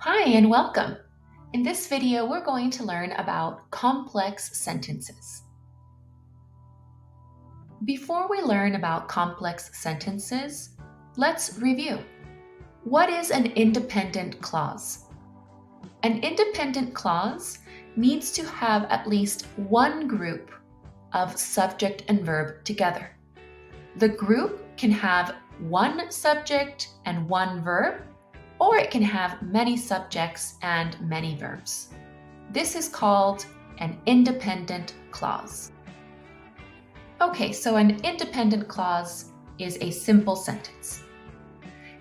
Hi and welcome. In this video, we're going to learn about complex sentences. Before we learn about complex sentences, let's review. What is an independent clause? An independent clause needs to have at least one group of subject and verb together. The group can have one subject and one verb, or it can have many subjects and many verbs. This is called an independent clause. Okay, so an independent clause is a simple sentence.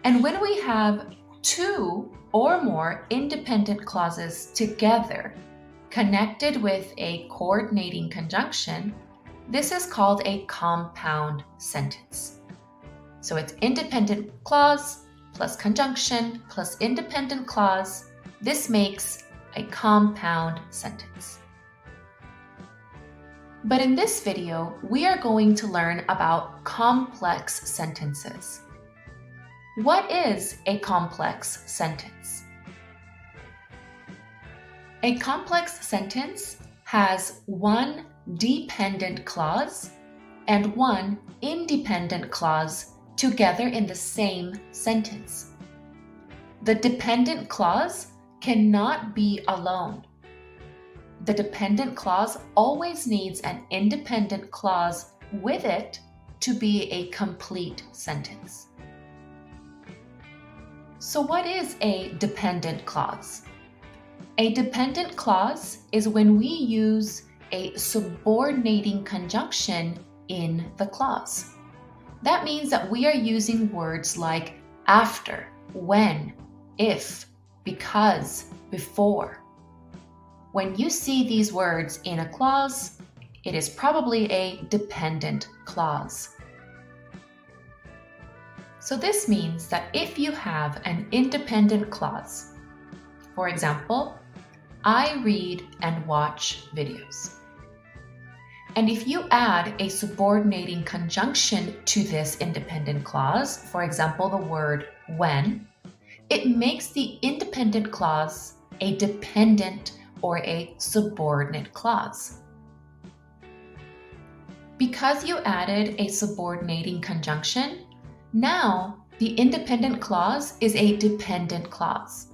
And when we have two or more independent clauses together, connected with a coordinating conjunction, this is called a compound sentence. So it's independent clause plus conjunction plus independent clause. This makes a compound sentence. But in this video, we are going to learn about complex sentences. What is a complex sentence? A complex sentence has one dependent clause and one independent clause together in the same sentence. The dependent clause cannot be alone. The dependent clause always needs an independent clause with it to be a complete sentence. So what is a dependent clause? A dependent clause is when we use a subordinating conjunction in the clause. That means that we are using words like after, when, if, because, before. When you see these words in a clause, it is probably a dependent clause. So this means that if you have an independent clause, for example, I read and watch videos. And if you add a subordinating conjunction to this independent clause, for example, the word when, it makes the independent clause a dependent or a subordinate clause. Because you added a subordinating conjunction, now the independent clause is a dependent clause.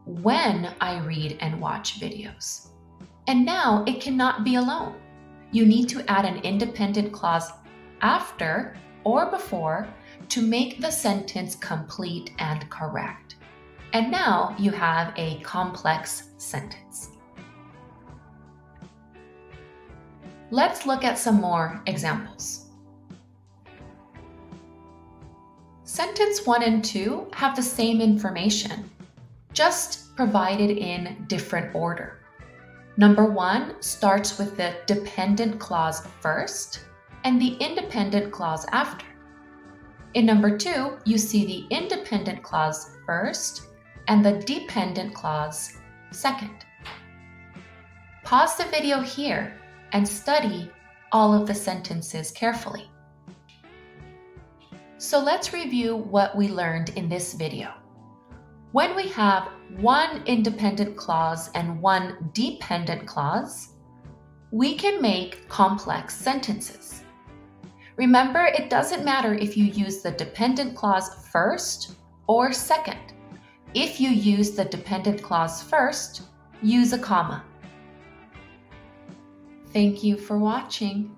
When I read and watch videos. And now it cannot be alone. You need to add an independent clause after or before to make the sentence complete and correct. And now you have a complex sentence. Let's look at some more examples. Sentence 1 and 2 have the same information, just provided in different order. Number 1 starts with the dependent clause first and the independent clause after. In number 2, you see the independent clause first and the dependent clause second. Pause the video here and study all of the sentences carefully. So let's review what we learned in this video. When we have one independent clause and one dependent clause, we can make complex sentences. Remember, it doesn't matter if you use the dependent clause first or second. If you use the dependent clause first, use a comma. Thank you for watching.